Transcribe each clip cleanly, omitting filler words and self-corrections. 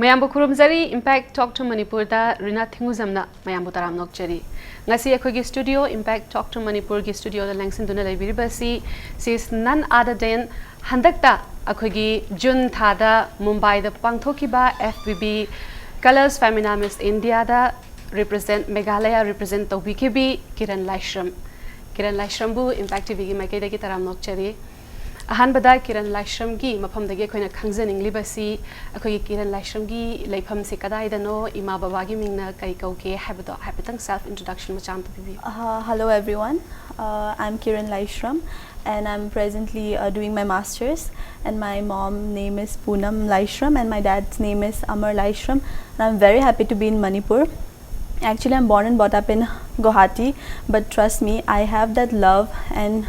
Mayambu Kurumzari Impact Talk to Manipur da Rina Thinguzamna Mayambu Taram Nokchari. Ngasi akogi studio Impact Talk to Manipur gi studio da langsin duna laibiribasi is none other than handakta akogi June thada Mumbai da pangthokiba FBB Colors Femina Miss India da represent Meghalaya represent Tobikibi Kiran Laishram bu Impact TV gi makai da gi taram nokchari. Ahan bada Kiran Laishram gi mafam dagi koina khangjaning libasi akoi Kiran Laishram gi leifam se kadai dano ima baba gi mingna kai kauke habito habitang self introduction macham to bibi. Hello everyone, I'm Kiran Laishram and I'm presently doing my masters, and my mom name is Poonam Laishram and my dad's name is Amar Laishram, and I'm very happy to be in Manipur. Actually I'm born and brought up in Guwahati, but trust me, I have that love and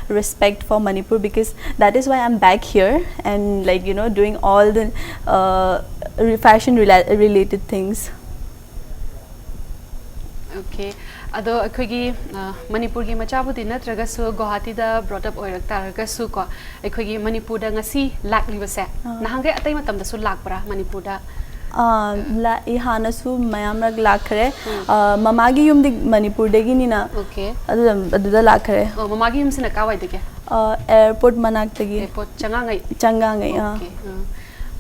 respect for Manipur, because that is why I'm back here and doing all the fashion related things. Okay. Ado akogi Manipur gi machabu di natraga su Guwahati da brought up oirak taraga su ko akogi Manipur da ngasi lakliba se nahangai atai matam da su lakbra Manipur da ihana su mayamrak lakhare mamagi yum di Manipur degi ni na. Okay. Adu da lakhare mamagi yum sina kawai dege airport manak tegi airport changangai okay.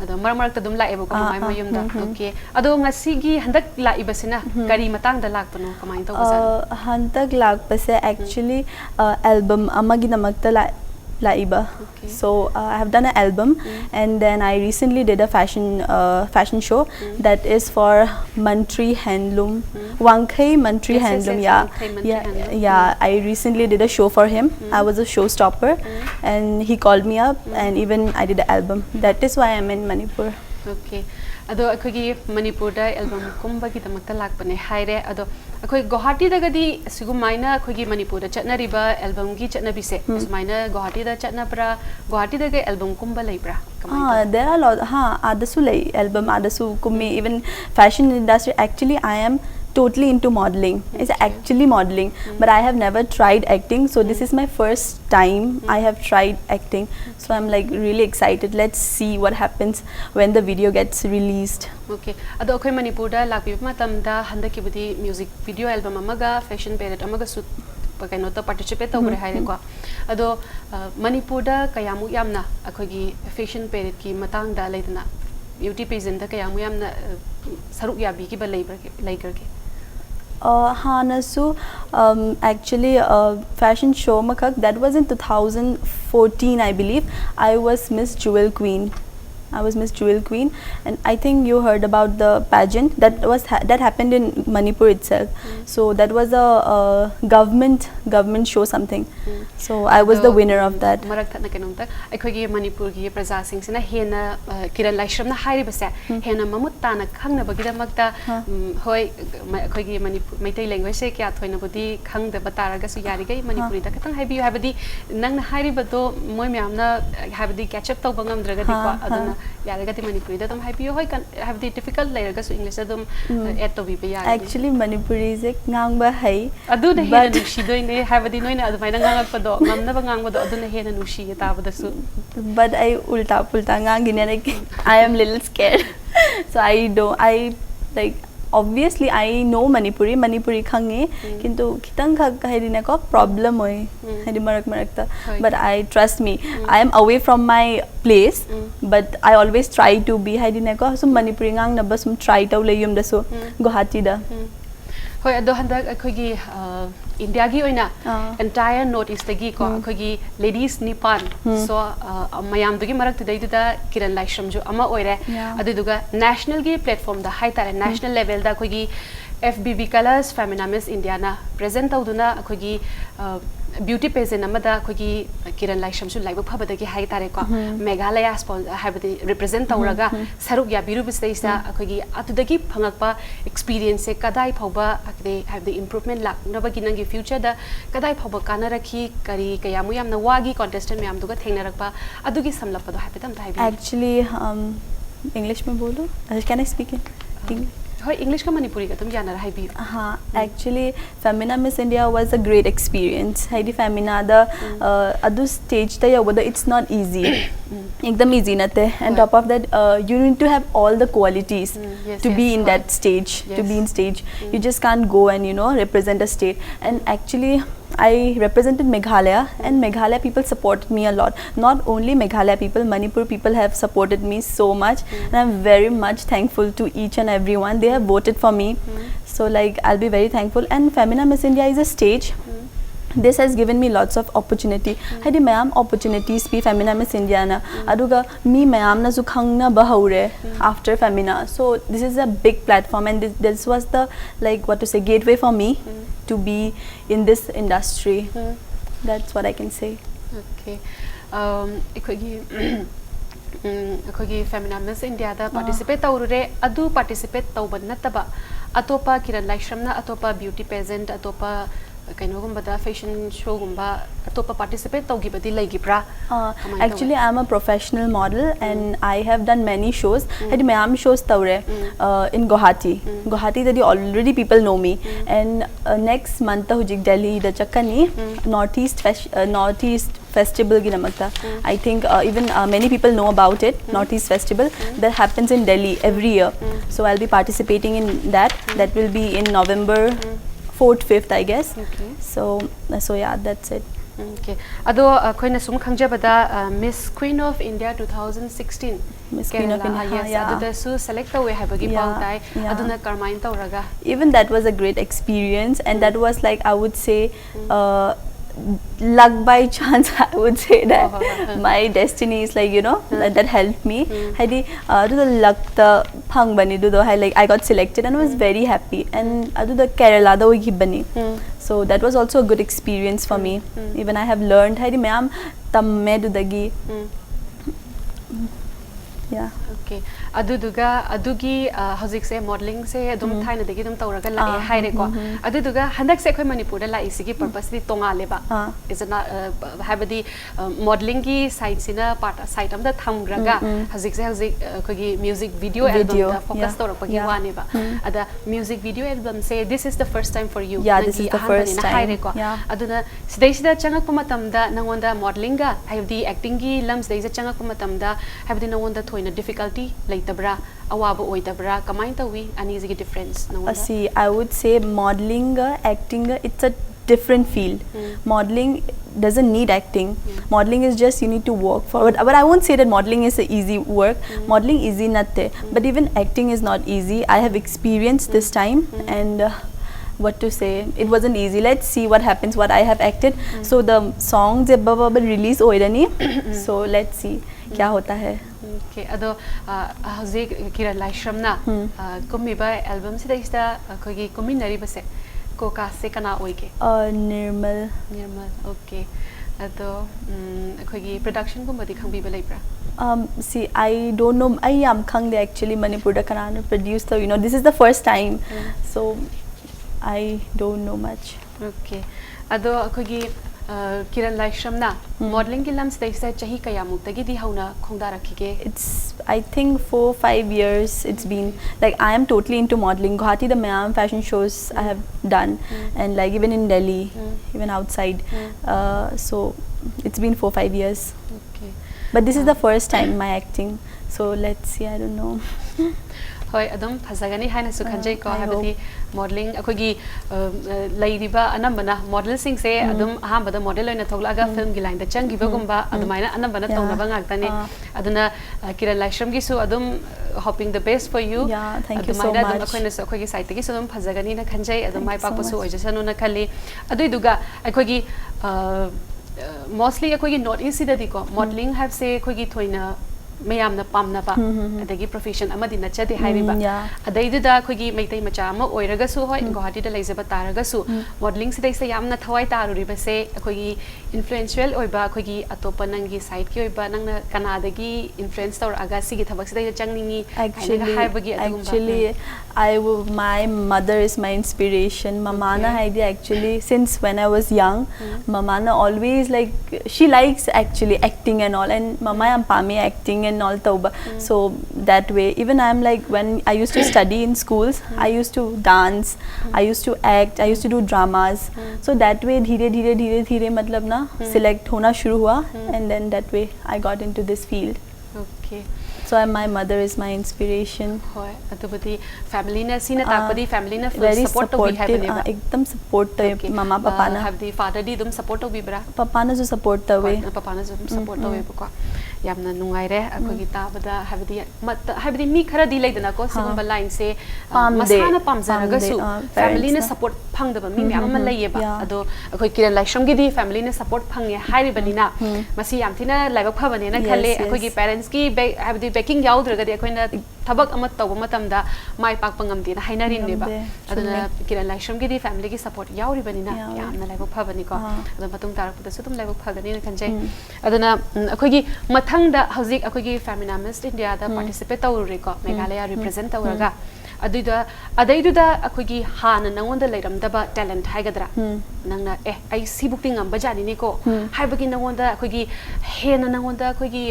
Ado marak ta dum la ebo ko mai mayum da. Okay. Ado ngasi gi handak la ibasina kari matang da lakpano kamai to basan handak lakpase actually album amagi namakta la iba. Okay. So I have done an album, and then I recently did a fashion show that is for Mantri Handloom, Wangkhai Mantri Handloom. Yeah. I recently did a show for him. I was a showstopper, and he called me up, and even I did an album. That is why I'm in Manipur. Okay. Ado akogi Manipur da album kumba gi damakta lakpane haire ado akoi Guwahati da gadi sigumaina akogi Manipur da chatna riba album gi chatna bise sumaina Guwahati da chatna pra Guwahati da ga album kumba leibra there are a lot adasu lei album adasu kummi. Even fashion industry, actually I am totally into modeling. It's actually modeling, but I have never tried acting, so this is my first time I have tried acting, so I'm really excited. Let's see what happens when the video gets released. Okay. Ado akoi Manipur da lakbi matam da handaki budi music video album amaga fashion parade amaga shoot pakaino ta participate tawre haire ko ado Manipur da kayamu yamna akogi fashion parade ki matang da leidna beauty pageant da kayamu yamna saruk yabi ki ba leiker ke Hanasu actually fashion show makak that was in 2014, I believe. I was Miss Jewel Queen, and I think you heard about the pageant that happened in Manipur itself. So that was a government show something. So I was the winner of that. Marak thatna kenumta aikogi Manipur gi praja sing sina hena Kiran Laishram na hairi basa hena mamutta na khangna bagida makta hoi aikogi Manipur maitai language se kya thoina budi khangda bataraga su yari gai Manipuri da katang haibi habadi nang na hairi bado moi myamna habadi catch up taw bangam draga di ko aduna yaraga ti Manipuri da dum haibi hoi kan habadi difficult lairaga su English da dum add to bi ya actually Manipuri is ngangba hai adu da hena nushi doine habadi noina adu maina ngangak pado ngamna bangang bado adu na hena nushi ta badasu but I ulta pulta ngangine I am little scared so I obviously I know Manipuri khange kintu kitang khaghairina ko problem hoy hadi marak ta but I trust me I am away from my place but I always try to be hadina ko sum Manipuri ngang na basum try taw leyum da so Guwahati da hoi ado handak akogi India gi oina entire northeast gi ko akogi ladies nipan so mayam dugi marak tudai da Kiran Laishram jo ama oire adu duga national gi platform da high tare national level da akogi FBB Colors Femina Miss India na present tawduna akogi beauty pageant amada akogi Kiran Laishram su laibu phabada gi high tare ko Meghalaya sponsor habadi represent tawraga saruk ya biru bistaisa akogi atudagi phangakpa experience se kadai phauba akde have the improvement lak nabagi nangi future da kadai phauba kana rakhi kari kayamu yamna wagi contestant myam duga thengnarakpa adugi samlapado habitam ta actually English mein bolo can I speak in English Hoi English ka Manipuri ka tum jana rahi bi. Actually Femina Miss India was a great experience. Haidi Femina the adu stage ta yawada it's not easy. एकदम easy natte, and top of that you need to have all the qualities yes, to be yes, in that stage, to be in stage. You just can't go and represent a state. And actually I represented Meghalaya, and Meghalaya people supported me a lot. Not only Meghalaya people, Manipur people have supported me so much, and I'm very much thankful to each and everyone. They have voted for me, so like I'll be very thankful. And Femina Miss India is a stage. This has given me lots of opportunity. Hadi mayam opportunities pi Femina Miss India na. Aduga me mayam na su khangna bahaure after Femina. So this is a big platform, and this was the like what to say gateway for me to be in this industry. That's what I can say. Okay. Akogi Femina Miss India da participate taurure adu participate tauban nataba atopa Kiran Laishram na atopa beauty pageant atopa kainogumba fashion show gumba atopa participate tawgibadi laigibra. Actually I'm a professional model, and I have done many shows. Hadi mayam shows tawre in Guwahati that already people know me. And next month hujik Delhi da chakkani Northeast Festival ginamata. I think even many people know about it. Northeast Festival that happens in Delhi every year. So I'll be participating in that. That will be in November 4th, 5th, I guess. Okay. So yeah, that's it. Okay. Ado koina sum khangjabada Miss Queen of India 2016. Miss Queen of India. Yes. Yeah. Ado su select away habagi pautai. Aduna karmain tawraga. Even that was a great experience, and that was like I would say luck by chance. I would say that my destiny is like that helped me. Hadi adu the luck the phang bani do like I got selected and I was very happy. And adu the Kerala da oi bani. So that was also a good experience for me. Even I have learned hadi ma'am tamme do dagi. Yeah. Okay. Aduduga adugi hojik se modeling se adum thaina degi dum tawraga la haire ko aduduga handak se khoi Manipur da la isigi purpose di tonga leba is not habadi modeling gi side sina part side am da thamgraga hojik se hojik khoi music video album da focus tawrak gi wane ba ada music video album say this is the first time for you. Yeah, this is the first time. Aduna sidai sida changak pamatam da nangonda modeling ga habdi acting gi lams dai changak pamatam da habdi nangonda thoina difficulty tabra awaba oi tabra kamain tawi ani is difference see I would say modeling acting it's a different field. Modeling doesn't need acting. Modeling is just you need to work forward, but I won't say that modeling is a easy work. Modeling easy natte, but even acting is not easy. I have experienced this time, and what to say, it wasn't easy. Let's see what happens, what I have acted. So the songs release oirani, so let's see kya hota hai. Okay, ado hojik Kiran Laishram na kumiba album sida ista kogi kuminari base ko ka se kana oige Nirmal. Okay, ado kogi production ko madi khangbi balai bra. See, I don't know. I am khangde actually Manipur da kana produce, so this is the first time, so I don't know much. Okay, ado kogi Kiran Laishram na modeling ki lams dai sa chahi kaya muktagi di hauna khongda rakhige. It's I think 4-5 years it's been. Like I am totally into modeling. Guwahati the mayam fashion shows I have done, and like even in Delhi, even outside. So it's been 4-5 years. Okay. But this is the first time my acting. So let's see. I don't know. Hoi adum phasagani haina su khanjai ko habati modeling akogi laidiba anambana model sing se adum ahambada model oina thoglaga film gi line da changiba gumba adumaina anambana tonaba ngakta ne aduna Kiran Laishram gi su adum hoping the best for you. Yeah, thank you so much. Adum akoina su akogi site gi su adum phasagani na khanjai adum mai pa su ojasanu na khali adui duga akogi mostly akogi not easy da diko modeling have se akogi thoina mayam na pam na ba adagi profession amadi na chadi hairiba adai da khogi meitai macha ama oiraga su hoi Guwahati da laizaba taraga su modeling sidai se yamna thawai taruri ba se khogi influential oiba khogi atopa nangi site ki oiba nangna kanadagi influence tor aga sigi thabak sidai changningi actually my mother is my inspiration. Mamana haidi actually since when I was young. Mamana always like she likes actually acting and all, and mama am pami acting and all tauba. So that way even I am like when I used to study in schools, I used to dance, I used to act, I used to do dramas. So that way धीरे धीरे matlab na select hona shuru hua, and then that way I got into this field. Okay. So my mother is my inspiration. Hoy, adubadi family na sina takpadi family na full Very support to bi hai bane ba. ekdam support to mama papa na. Have the father di dum support to bi bra. Papa na jo support to we. Papa na jo support to we ko. Yamna nungai re akoi gi ta bada have the mi khara di leidana ko sigum ba line se masana pamjaraga su family na support phang da ba mi myam ma laiye ba ado akoi kiran laisham gi di family na support phang ye hai ri bani na masi yam thina laibak pha bane na khale akoi gi parents ki have the backing yaudra ga akoina thabak ama tawba matamda mai pak pangam di na hainarin ne ba aduna kiran laisham gi di family gi support yauri bani na yamna laibak pha bani ko adu matung tarak da su tum laibak pha gani na kanjai aduna akoi gi mathang da hauzik akoi gi Femina Miss India da participate tawre ko Meghalaya represent tawraga adaiduda akoi gi hana nangonda leiramdaba talent haigadra nangna ai sibuk ting amba jani ni ko haibagi nangonda akoi gi hena nangonda akoi gi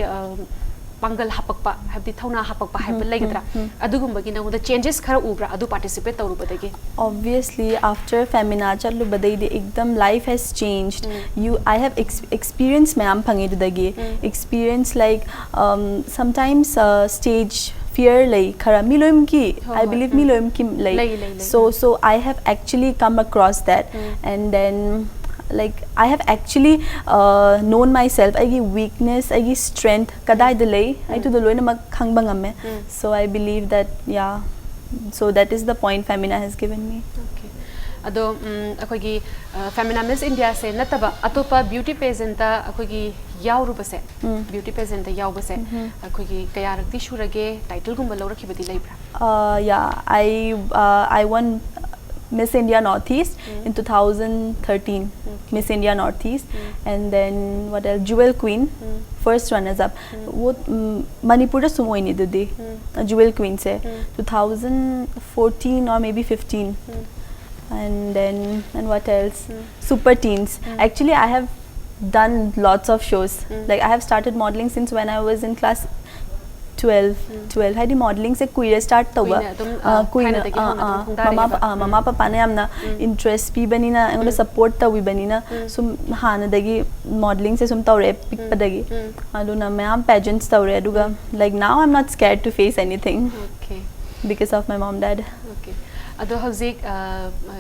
pangal hapakpa habdi thauna hapakpa haibal leigadra adugumbagi nangonda changes khara ubra adu participate tawrubadagi. Obviously after Femina chalu badai de ekdam life has changed. I have experienced mayam phangi dagi experience like sometimes stage fear like khara miloim ki I believe miloim ki like so I have actually come across that and then like I have actually known myself I gi weakness I gi strength kadai de lei I to the loina mak khangbang amme so I believe that so that is the point Femina has given me. Okay. Ado akoi gi Femina Miss India se nataba atopa beauty pageant ta akoi gi yauru base beauty pageant ta yaw base akoi gi kayarak ti surage title gumba lawrakhibadi leibra. I won Miss India Northeast in 2013. Miss India Northeast and then what else Jewel Queen first runners up wo Manipur da sumo ini dudi Jewel Queen se 2014 or maybe 15 and then and what else Super Teens. Actually I have done lots of shows like I have started modeling since when I was in class 12 Heidi modeling से queer start तौबा queen mama papa ने हमना interest भी बनी ना उन्हें support Tawi बनी ना सुम हाना दगी modeling से सुम तौरे pick पदगी आलू ना मैं हम pageants तौरे अडुगा like now I'm not scared to face anything because of my mom dad. Okay. Ado hauzik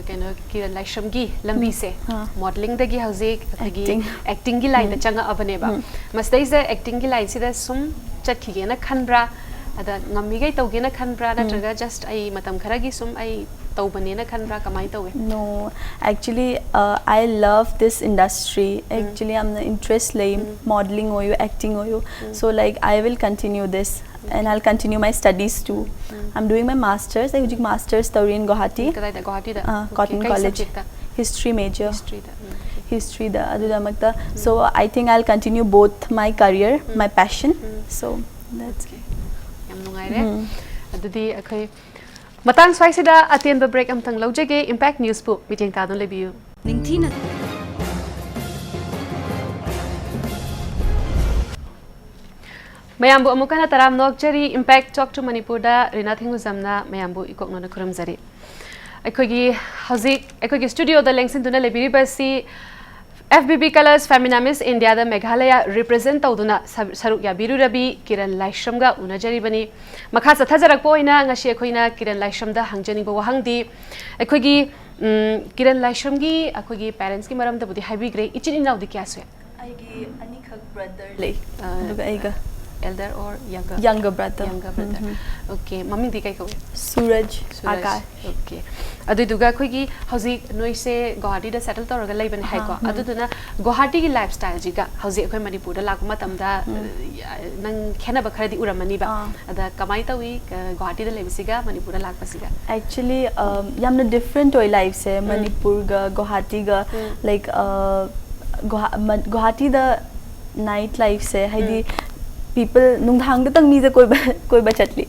kena kiran laisham gi lambi se modeling dagi hauzik acting gi line da changa abane ba mastai se acting gi line sida sum chathige na khanbra ada ngami gai tawge na khanbra na traga just ai matam khara gi sum ai tawbane na khanbra kamai tawe. No, actually I love this industry. Actually I'm the interest lay modeling or acting or so like I will continue this and I'll continue my studies too. I'm doing my masters. I did masters in Guwahati. Guwahati da. Cotton College. History major. History da. Adudamagta. So I think I'll continue both my career, my passion. So that's it. Yam nungai re. Adudi akhoi matang swai sida atien ba break am tang lojege Impact News pu meeting ta don lebiu. Ningthina Mayambu amukana taram nokjari Impact Talk to Manipur da Rina Thingu zamna mayambu ikokno na kuram zari. Aikogi hauzik aikogi studio da lengsin duna lebiri basi FBB Colors Femina Miss India da Meghalaya represent tawduna saruk ya biru rabi Kiran Laisham ga unajari bani makha sathajarak poina ngashi akoina Kiran Laisham da hangjani ba wahangdi aikogi Kiran Laisham gi akogi parents ki maram da budi habi gre ichin inaw di kya swe aigi anikak brother le duga aiga elder or younger? Younger brother. Younger brother. Okay. Mami di kai kawe? Suraj. Akash. Okay. Adu duga koi ki hauzi noi se Guwahati da settle tawraga leiban hai ko. Adu duna Guwahati ki lifestyle jiga hauzi koi Manipur da lakuma tamda nang khena ba khara di uramani ba. Ada kamai tawi Guwahati da lebisiga Manipur da lakpasiga. Actually yamna different toy lives hai Manipur ga Guwahati ga like Guwahati da night life se haidi people nungthang da tang mi je koi ba chatli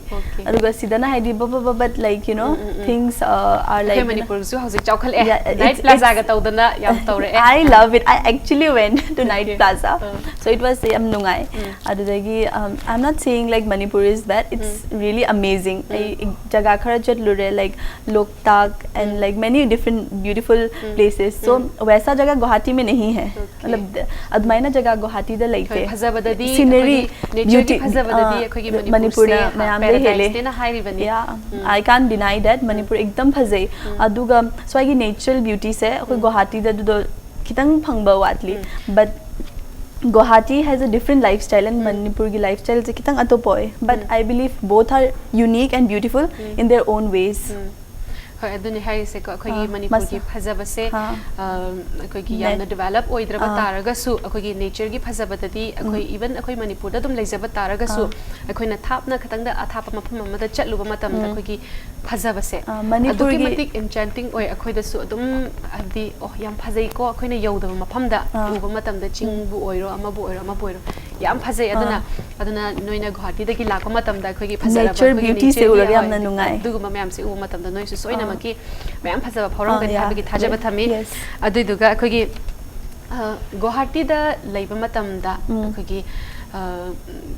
aduga sidana haidi but like you know things are like Manipur su hauzik chaukhal night plaza ga tawdana yam tawre I love it. I actually went to night plaza so it was yam nungai adudagi I'm not saying like Manipur is bad. It's really amazing. Jaga khara chatlure like Loktak and like many different beautiful places so waisa jaga Guwahati mein nahi hai matlab admaina jaga Guwahati da like phajabadadi scenery nature ki phajabadadi akhoi gi Manipur se paradise na hairi bani I can't deny that Manipur ekdam phajai aduga swagi natural beauty se akhoi Guwahati da do kitang phangba watli but Guwahati has a different lifestyle and Manipur ki lifestyle se kitang atopoy but I believe both are unique and beautiful in their own ways hoi aduni hai se ko akhoi gi Manipur ki phajaba se akhoi gi yamna develop oidraba taraga su akhoi gi nature gi phajabadadi akhoi even akhoi Manipur da dum leijaba taraga su akhoi na thapna khatang da athapa mafam amada chatluba matam da akhoi gi phajaba se Manipur gi matik enchanting oi akhoi da su dum abdi oh yam phajai ko akhoi na yodaba mafam da uba matam da chingbu oiro amabu oiro yam phajai aduna noina Guwahati da gi lakwa matam da akhoi gi phajaba nature beauty se uraga yamna nungai duguma mayam se uba matam da noi su soina ki mayam phajaba phorong gani habigi thajaba thami aduiduga akhoi Guwahati da leiba matam da akhoi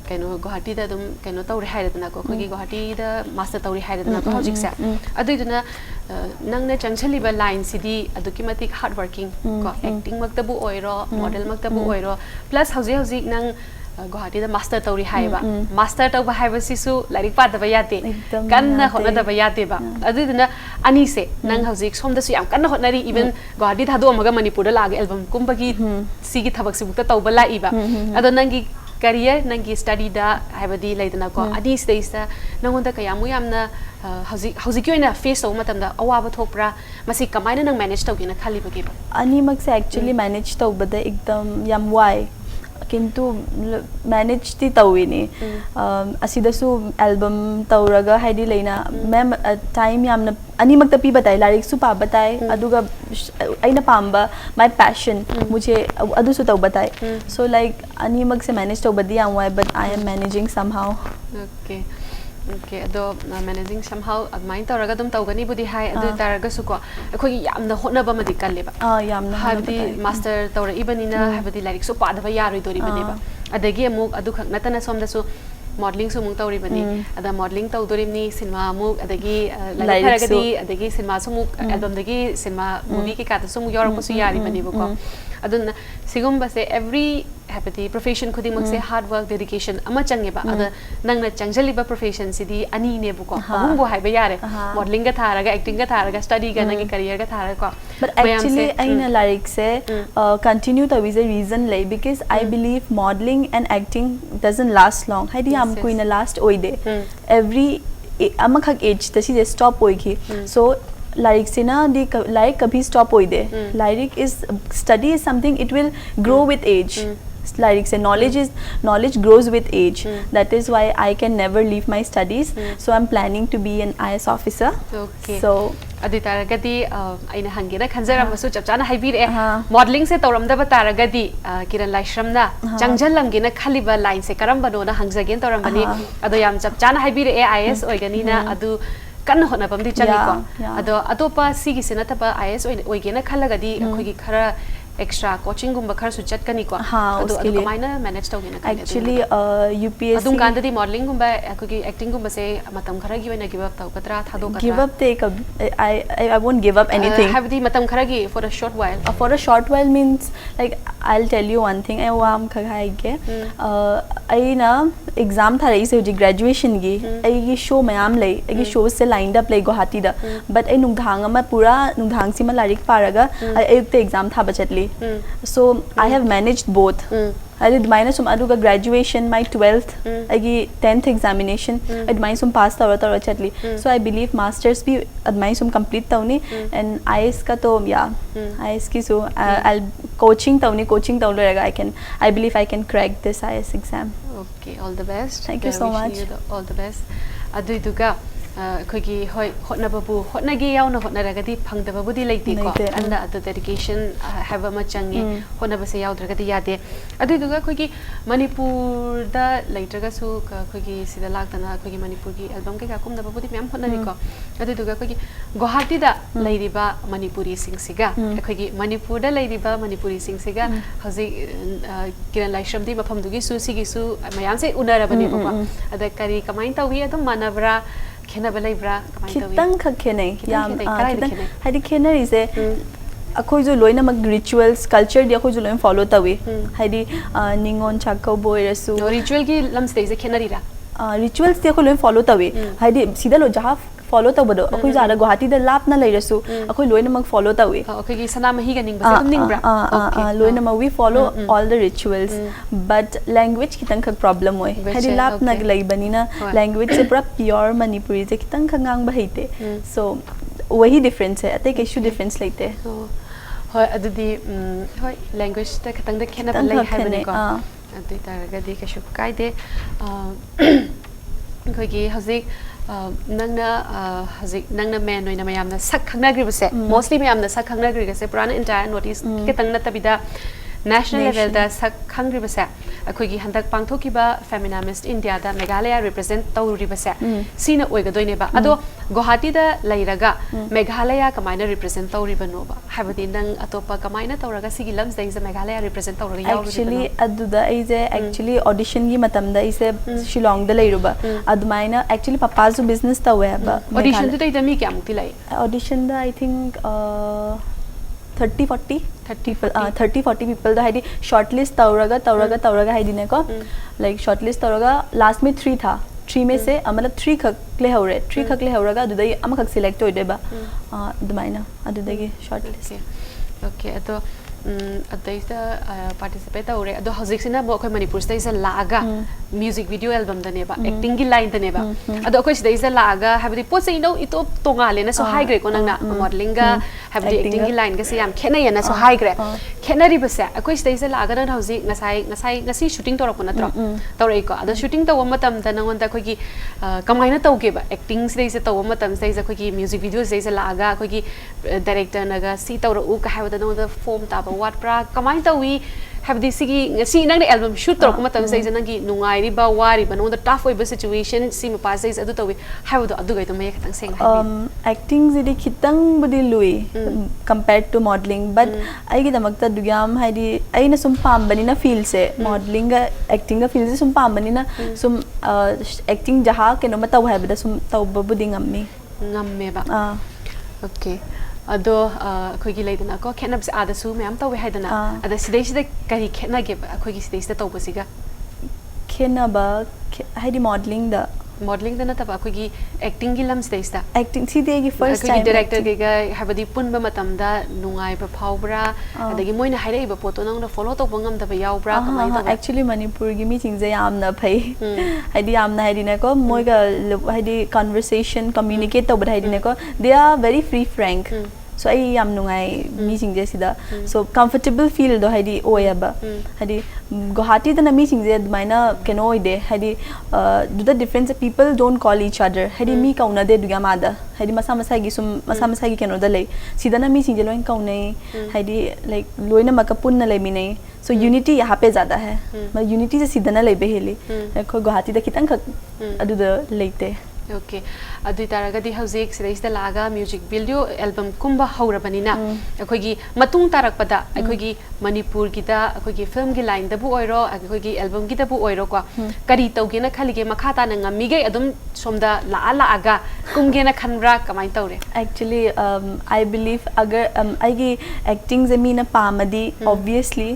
kaino Guwahati da dum kaino tawri hairadna ko akhoi Guwahati da master tawri hairadna ko hojik sa aduiduna nangna changchaliba line sidi aduki matik hard working ko acting maktabu oiro model maktabu oiro plus hauji nang Guwahati da master tawri haiba master tawba haiba sisu lairik pa daba yate kanna hona daba yate ba aduduna ani se nang hauji somda su yam kanna honari even Guwahati thado amaga Manipur da laga album kumbagi sigi thabak sibukta tawba la iba ado nangi career nangi study da haibadi laidana ko adi staisa nangonda kayamu yamna hauji ki oina face taw matamda awaba thokpra masi kamaina nang manage tawgina khali bage ba ani makse actually manage tawbada ekdam yam why किंतु manage ती तौनी असिदसु album तौरगा Heidi लेना ma'am time यामना अनिमक P बताए लारिक सु पा बताए अदुगा अइना Pamba my passion मुझे अदुसु तौ बताए सो लाइक अनिमक से मैनेज तो बदी आऊँ but I am managing somehow okay okay ado managing somehow admine taraga dum tawgani budi hai adu taraga su ko akhoi yamna hotnaba madi kalleba yamna habdi master tawra ibanina habdi like so padaba yaroi dori baneba adagi amuk adu khak natana somda su modeling su mung tawri bani ada modeling tawdori ni cinema amuk adagi like taragadi adagi cinema su muk album dagi cinema movie ki kata su muk yor ko su yari bani ko aduna sigumba se every habdi profession khudi mak se hard work dedication ama changeba ada nangna changjaliba profession sidi ani ne bu ko ahum bo haiba yare modeling ga tharaga acting ga tharaga study ga nangi career ga tharaga ko but actually aina like se continue to is a reason like because I believe modeling and acting doesn't last long haidi am ko ina last oide every amakhak age tasi je stop hoigi so lyric se na the like kabhi stop hoide lyric is study is something it will grow with age lyrics and knowledge grows with age that is why I can never leave my studies so I'm planning to be an IS officer okay so adi taragadi aina hangena khanjara masu chapchana haibire modeling se tawramda taragadi Kiran Laishram na changjalamgena khaliba line se karamba no na hangjagen tawrambani ado yam chapchana haibire IS oigani na adu kan hona pamdi chali ko ado atopa sigi se na taba IS oigena khalagadi akhoi gi khara extra coaching gumba khar su chat kani ko ado kamaina manage tawgena actually UPSC adum kandadi modeling gumba akogi acting gumba se matam khara gi wena give up taw katra thado katra give up take I won't give up anything have the matam khara gi for a short while means like I'll tell you one thing I am khagai ge aina exam tha rahi se graduation gi ai gi show mayam lei ai gi show se lined up lei Guwahati da but ai nungdhang ma pura nungdhang sima larik paraga ai ekte exam tha bachatli so I have managed both I did minus some aduga graduation my 12th agi 10th examination admine some pass tawra chatli so I believe masters bhi admine some complete tawni and IS ka to IS ki so I'll coaching tawla I believe I can crack this IS exam okay all the best thank you so much all the best adu duga khoi hoi hotnababu hotnagi yauna hotnaragadi phangdababudi leiti ko anda adu dedication have ma changi hotnabase yaudragadi yade adu duga khoi Manipur da leitraga su khoi sida lagdana khoi Manipur gi album ke ka kumdababudi myam hotnari ko adu duga khoi Guwahati da leiriba Manipuri singsiga khoi Manipur da leiriba Manipuri singsiga haji Kiran Laishram di mafam dugi su sigi su mayam se unarabani ko ada kari kamain tawi adum manabra khena belai bra kitang khak khene yam kitang hadi khena is अखोई जो लोइना मग rituals culture दिया अखोई जो lion follow तवे हाइदी निंगोन चाको बोय रसु ritual की lumps से खेनरीरा rituals दिया अखोई लोइन फॉलो तवे हाइदी सीधा लो जहाँ फॉलो तबदो अखोई जारा गुवाहाटी द लाप ना लैरसु अखोई लोइना मग फॉलो तवे अखोई सना मही का निंग बसे तुम निंगब्रा लोइना मग we follow all the rituals but language कितंग खक प्रॉब्लम होय हाइदी लाप ना लई बनीना लैंग्वेज से पूरा प्योर मणिपुरी से कितंग खंगांग बहिते सो वही डिफरेंस है अते केशु डिफरेंस लेते होय अदुदी होय लैंग्वेज त खतंग द खेना बलै हाइबने को अदुई तारगदी केशु काइदे अखोई हजिक नंगना मैन होइना मयामना सक खंगनाग्रिबसे मोस्टली मयामना सक खंगनाग्रिगसे पुराना इंटायर नोटिस केतंग नतबिदा नेशनल लेवल दा सक खंगरिबसे अखोगी हंदक पांगथोकिबा फेमिनामिस्ट इंडिया दा मेघालय रिप्रेजेंट तौरिबसे सीना ओइगदोइनेबा अदो गुवाहाटी दा लैरगा मेघालय कमाइना रिप्रेजेंट तौरिबनोबा हाबदी नंग अतोपा कमाइना तौरगा सिगी लम्स दैज मेघालय रिप्रेजेंट तौरगा यावरिबनो एक्चुअली अदुदा इजे एक्चुअली ऑडिशन की मतम दा इसे शिलोंग दा लैरुबा अदमाइना एक्चुअली पापाजु बिजनेस तवेबा ऑडिशन तो दैदा मी क्यामुक्ति लै ऑडिशन दा आई थिंक 30-40 people हाइदी शॉर्टलिस्ट तौरगा हाइदी को लाइक शॉर्टलिस्ट तौरगा लास्ट में 3 था 3 में से मतलब 3 खक ले हौरे 3 खक ले हौरगा अदुदई अम खक सिलेक्ट होइदेबा अदमाइना अदुदगी शॉर्टलिस्ट ओके तो अदैसा पार्टिसिपेट तौरे अदो हजिकसिना बो अखोय मणिपुर स्टेज लागा म्यूजिक वीडियो एल्बम दनेबा एक्टिंग की लाइन दनेबा अदो अखोय स्टेज लागा हाबदी पोसे इनो इतो तोंगालेना सो हाइग्रे को नंगना मॉडलिंग गा हाबदी एक्टिंग की लाइन गा से याम खेनायना सो हाइग्रे खेनरी बसे अखोय स्टेज लागा न हौजी ngasi shooting तोरप नत्रो तौरे को अदो shooting तव मतम द नंगन दा अखोय की कमाइना तौगेबा एक्टिंग स्टेज तव मतम स्टेज अखोय की म्यूजिक वीडियो स्टेज लागा अखोय की डायरेक्टर नगा सी तौर उ का हाबदा नो फॉर्म ताबा what pra कमाइन तवी हाबदी सिगी ngasi nang the album shoot torok matam sai janagi nungai ba wari ba no the tough way situation si ma pa sai adu tawi habdo adu gai to me khatang seng acting zidi khitang budi lui compared to modeling but ai gi damak ta dugyam haidi ai na sum pam bani na feel se modeling ga acting ga feel se sum pam bani na sum acting jaha ke no mataw habda sum taw budi ngamme ba okay अदो अखोगी लेदना को खेनबस आदसु ma'am तवे हाइदना अदा सिदेसिदा करी खेनागे अखोगी सिदेसिदा तौबसिगा खेनबा हाइदी मॉडलिंग द नतबा अखोगी एक्टिंग की लम्स देस्ता एक्टिंग सिदेगी फर्स्ट टाइम डायरेक्टर गेगा हाबदी पुनबा मतमदा नुंगाई बा फावब्रा अदगी मोइना हाइरेबा फोटो नंगना फॉलो तौबा ngam यावब्रा कमाइ तब एक्चुअली मणिपुर की मीटिंग जे यामना फै हाइदी यामना हाइदिना को मोइगा हाइदी कन्वर्सेशन कम्युनिकेट तौबा हाइदिना को they are very free frank so ai yam nungai meeting je sida so comfortable feel do haidi oyaba haidi Guwahati da na meeting je maina keno ide haidi do the difference people don't call each other haidi mi kauna de duga mada haidi masa masa gi keno da lei sida na meeting je loin kaunai haidi like loina makapun na lei mi nei so unity yaha pe zyada hai मतलब unity se sida na lei beheli ko Guwahati da kitang adu da leite okay अदुई तारगदी हौजिक सिदैसदा लागा music video album कुंबा हौरबनिना अखोगी मतुंग तारकपदा अखोगी मणिपुर गिदा अखोगी फिल्म गी लाइन दबु ओइरो अखोगी एल्बम गी दबु ओइरो को करी तौगेना खलिगे मखाता न ngamiगे अदुम सोमदा लागा कुंगेना खनब्रा कमाइन तौरे एक्चुअली आई बिलीव अगर आइगी एक्टिंग जमीना पामदी ऑब्वियसली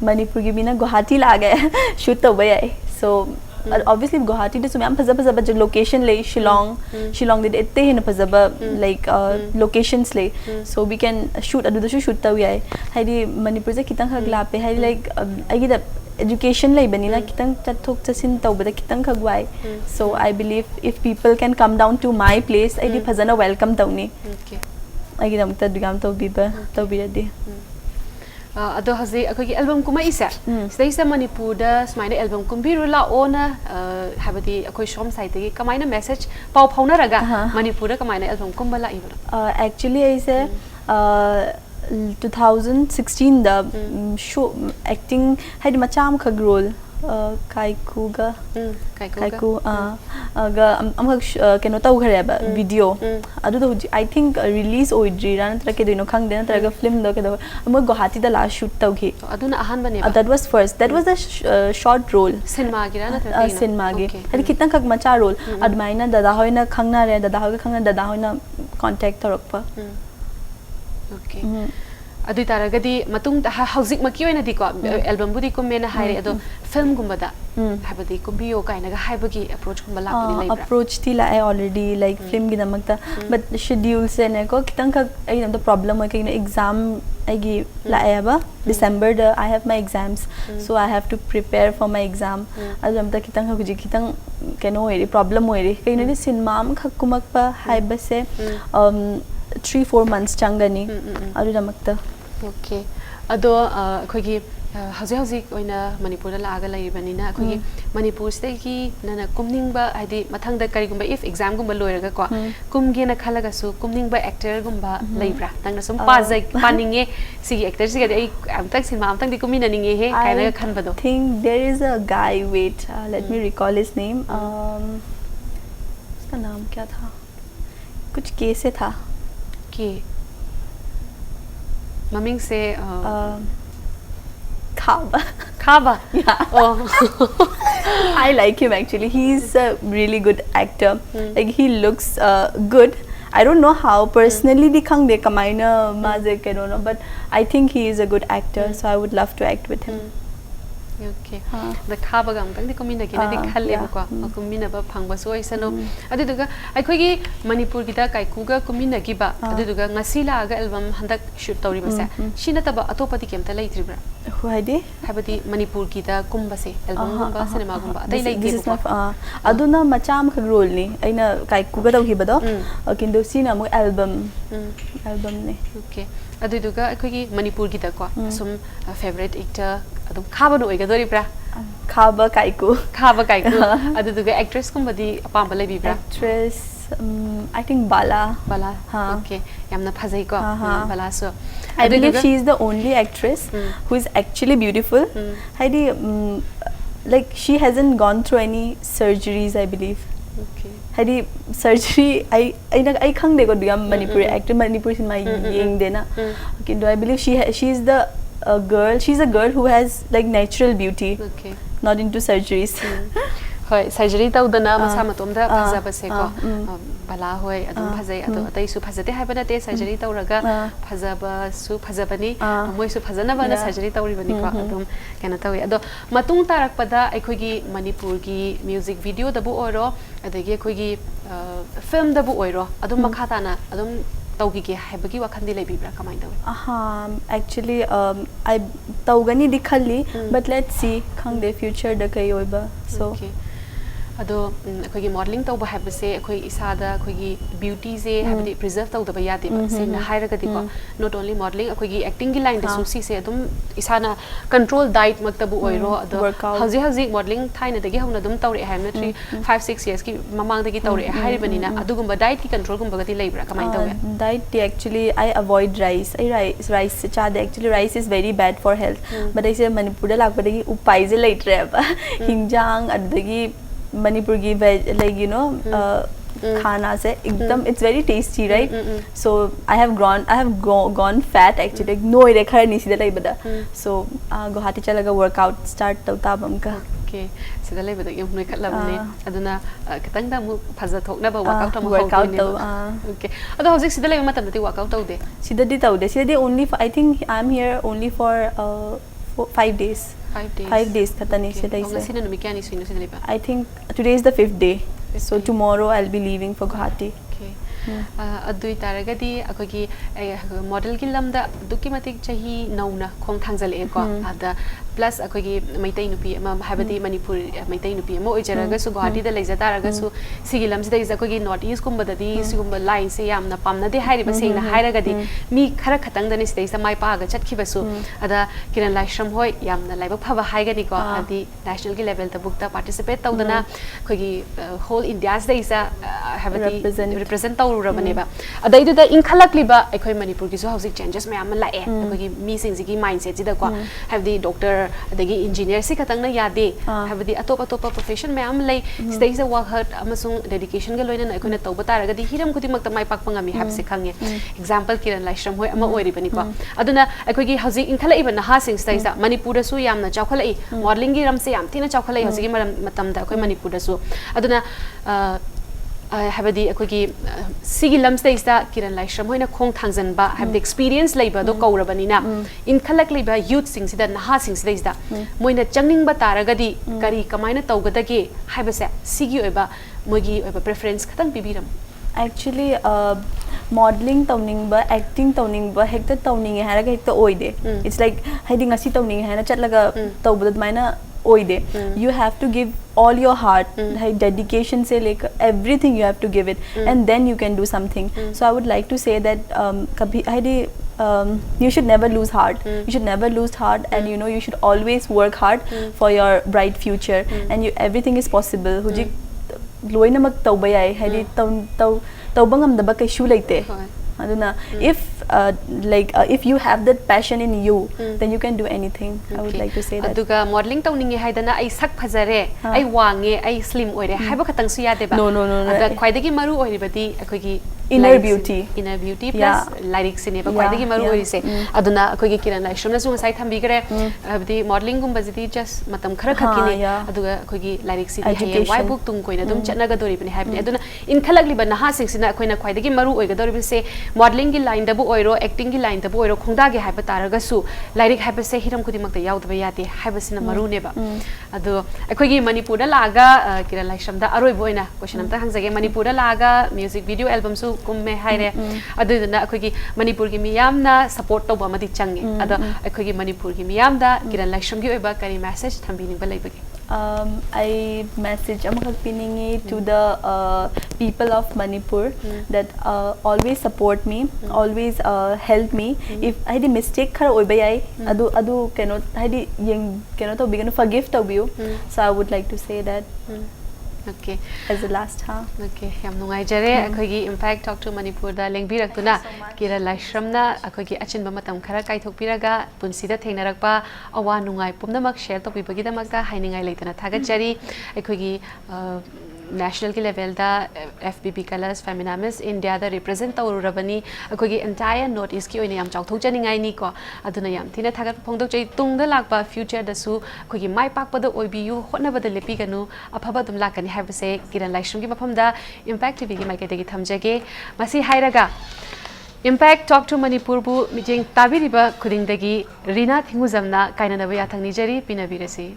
मणिपुर गी बिना गुवाहाटी लागे shoot तौबे I so obviously Guwahati de sumyam phazaba jo location lay Shillong de ette hin phazaba like locations lay so we can shoot adu da shoot tawi ai haidi Manipur se kitang khagla pe haidi like agi da education lay banina kitang chathok chasin tawbada kitang khagwai so I believe if people can come down to my place I phazana welcome tawni okay agi dam ta dugam tawbiba tawbiradi अदो हजे अखोगी album कुमा इसे सिदैसा मणिपुर दा स्माइना album कुंबिरुला ओना हाबदी अखोई सोम साइतगी कमाइना message पाउ फाउनरगा मणिपुर दा कमाइना album कुंबला इबला actually ऐसे 2016 दा show acting हाइद मचाम Khag role kaiku aga amhak keno taw ghareba video adu do I think release oidri ran tra ke dino khang dena tra ga film do ke do mo Guwahati da last shoot taw gi aduna ahan bane that was first that was a short role cinema gi ran tra cinema gi hadi kitna khak macha role admaina dada hoina khangna re dada hoga khangna dada hoina contact torok pa Okay. Adu taragadi matung housing maki oina diko album budi kummena haire ado film gumbada habadi kumbiyo kaina ga haibagi approach gumba lakni laibra approach ti la I already like film gi damakta but schedule se ne ko kitang ka ai nam the problem hai kaina exam ai gi la aba December the I have my exams so I have to prepare for my exam adu am ta kitang ka ji kitang keno eri problem eri kaina ni cinema am khakumak pa haiba se 3-4 months changani adu damakta Okay. Ado kogi hazi hazi oina Manipur la aga lai banina kogi Manipur state ki nana kumning ba adi mathang da kari gumba if exam gumba loiraga ko kumge na khalaga su kumning ba actor gumba laibra tang na sum pazai paninge si actor si ga ai amtak cinema amtak di kumina ninge he kaina khan bado think there is a guy wait let me recall his name उसका नाम क्या था कुछ के से था के Maming se Khaba. Khaba. Yeah. Oh. I like him actually. He's a really good actor. Like he looks good. I don't know how personally dikhang de kamaina maze I don't know, but I think he is a good actor. So I would love to act with him. Okay. The Khaba gam tang di kumina kina di khalle ko kumina ba phangba so isano adu duga ai gi Manipur gi da kai ku ga kumina gi ba adu duga ngasi la ga album handak shoot tawri ba se shina ta ba atopati kem ta lai tribra who hadi habati Manipur gi da kumba se album gumba cinema gumba dai lai ge ko aduna macham khag role ni aina kai ku ga daw hi ba do kindu sina mo album ne okay adu duga gi Manipur gi da ko sum favorite actor adum khaba no oiga dori bra khaba kaiku adu duga actress kum badi apamba lai bi bra actress I think Bala okay yamna phajai ko Bala so I believe she is the only actress who is actually beautiful haidi like she hasn't gone through any surgeries I believe okay haidi surgery I khang de ko diam Manipuri actor Manipur sin my yeng dena kindu I believe she is the she's a girl who has like natural beauty okay not into surgeries hoy surgery tawdana masa matom da phaja ba se ko bala hoy adum phajai ado atai su phajate haibana te surgery tawraga phaja ba su phajabani moi su phajana ba na surgery tawri bani ko adum kana tawi ado matung tarak pada aikoi gi Manipur gi music video da bu oro adagi aikoi gi film da bu oiro adum makha ta na adum taugi ke haibagi wakhandi lai bibra kamai dawe actually I taugani dikhalli but let's see khang de future da kai oiba so okay ado akoi gi modeling tauba habase akoi isada akoi gi beauty se habdi preserve tawdaba yade ba sina hairaga diko not only modeling akoi gi acting gi line da susi se adum isana control diet maktabu oiro ado haji modeling thaina dagi hauna dum tawre haimna 3-5-6 years ki mamang dagi tawre hairibani na adugumba diet ki control gumba gati leibra kamai tawe diet actually I avoid rice rice chade actually rice is very bad for health but I say Manipur da lakpa dagi upai je laitre ba hingjang adagi Manipur gi veg like you know khana se ekdam it's very tasty right so I have gone fat actually like no ire khara ni sida lai bada so Guwahati chalaga workout start taw tabam ka okay sida lai bada yum noi khatla bane aduna kitang da mu phaja thokna ba workout ma workout taw okay ado hojik sida lai matam ti workout taw de sida di only I think I'm here only for 5 days 5 days katani sida ise I think today is the 5th day so tomorrow I'll be leaving for Guwahati okay adui taragadi akogi model ki lamda duki matik chahi nauna khong thangjale ko ada plus akogi maitai nupi ama habati Manipur maitai nupi mo ojaraga su Guwahati da leija taraga su sigi lamsi da akogi north east kumba da di sigumba line se yamna pamna de hairi ba sengna hairaga di mi khara khatang da ni stay sa mai pa ga chatki basu ada Kiran Laishram hoi yamna laiba phaba haiga ni ko adi national ki level ta bukta participate tawdana akogi whole India da isa habati represent tawrabane ba adai du da inkhalakliba akoi Manipur ki so hojik changes mayam lae akogi mi sing ji ki mindset ji da ko habdi doctor adagi engineer si khatang na yade habdi atop profession mayam lai stay sa work hard amasung dedication ga loina na akoi na tawba taraga di hiram khudi mak ta mai pak pangami habse khange example Kiran Laishram hoi ama oiri bani ko aduna akoi gi hojik inkhalai ba na ha sing stay sa Manipur da su yamna chawkhalai modeling gi ram se yam thina chawkhalai hojik gi matam da akoi Manipur da su aduna habadi akogi sigi lamsdaista kiran laishram hoina khong thangjanba habdi experience leiba do kaurabani na in khalak leiba youth sing sida naha sing sida isda moina changning ba taragadi kari kamaina tawgadage habase sigi oiba mogi oiba preference khatang bibiram actually modeling towning ba acting towning ba hekta towning hai raga hekta oide it's like hiding asi towning hai na chatlaga tawbad maina oide you have to give all your heart dedication say like everything you have to give it and then you can do something so I would like to say that kabhi you should never lose heart you should never lose heart and you know you should always work hard for your bright future and everything is possible hujik loinamak tawba yai haidi tawba ngamdaba kaishu leite aduna if you have that passion in you then you can do anything I would like to say that aduga modeling tawningi haidana ai sak phajare ai wange ai slim oire haiba khatang su yade ba no ada khwaidagi maru oiribadi akogi inner beauty plus lyrics ne ba khwaidagi maru orise aduna akogi kiran laishram na su ngai thambi gare abdi modeling gum bazidi just matam khara khakine aduga akogi lyrics ni haye why book tung koina dum chanaga dori bani haibni aduna in khalagli ba naha sing sina akoina khwaidagi maru oiga dori se modeling gi line dabu oiro acting gi line dabu oiro khongda ge haiba taraga su lyric haiba se hiram khudi makta yaudaba yate haiba sina maru ne ba adu akogi manipur da laga kiran laishram da aroi boina question amta hangjage manipur da laga music video album su kumme haire adu na akogi manipur gi miyam na support to ba madi change adu akogi manipur gi miyam da kiran laishram gi oiba kari message thambi ni ba laibage I message amakak piningi to the people of Manipur that always support me always help me if I did mistake khara oibai ai adu cannot haidi yeng cannot to begin forgive to you so I would like to say that okay as the last okay yam nungai jare akogi impact talk to Manipur da lengbi raktuna kira laishram na akogi achinba matam khara kai thokpiraga punsida thengnarakpa awa nungai pumnamak share to pibagi damakta hainingai leitana thagat jari akogi national ki level da FBB colors feminamis India da represent tawrurabani akogi entire north east ki oina yam chawthok janingai ni ko aduna yam thina thagat phongdok jai tungda lakpa future da su akogi mai pakpa da oibiyu hotnaba da lepi ganu afaba dum lakani habse kiran laishram gi mafam da impact tv gi maike dagi thamjage masi hairaga impact talk to Manipur bu mijeng tabiriba khuding dagi Rina Thinguzamna kainanaba yathang ni jari pinabirasi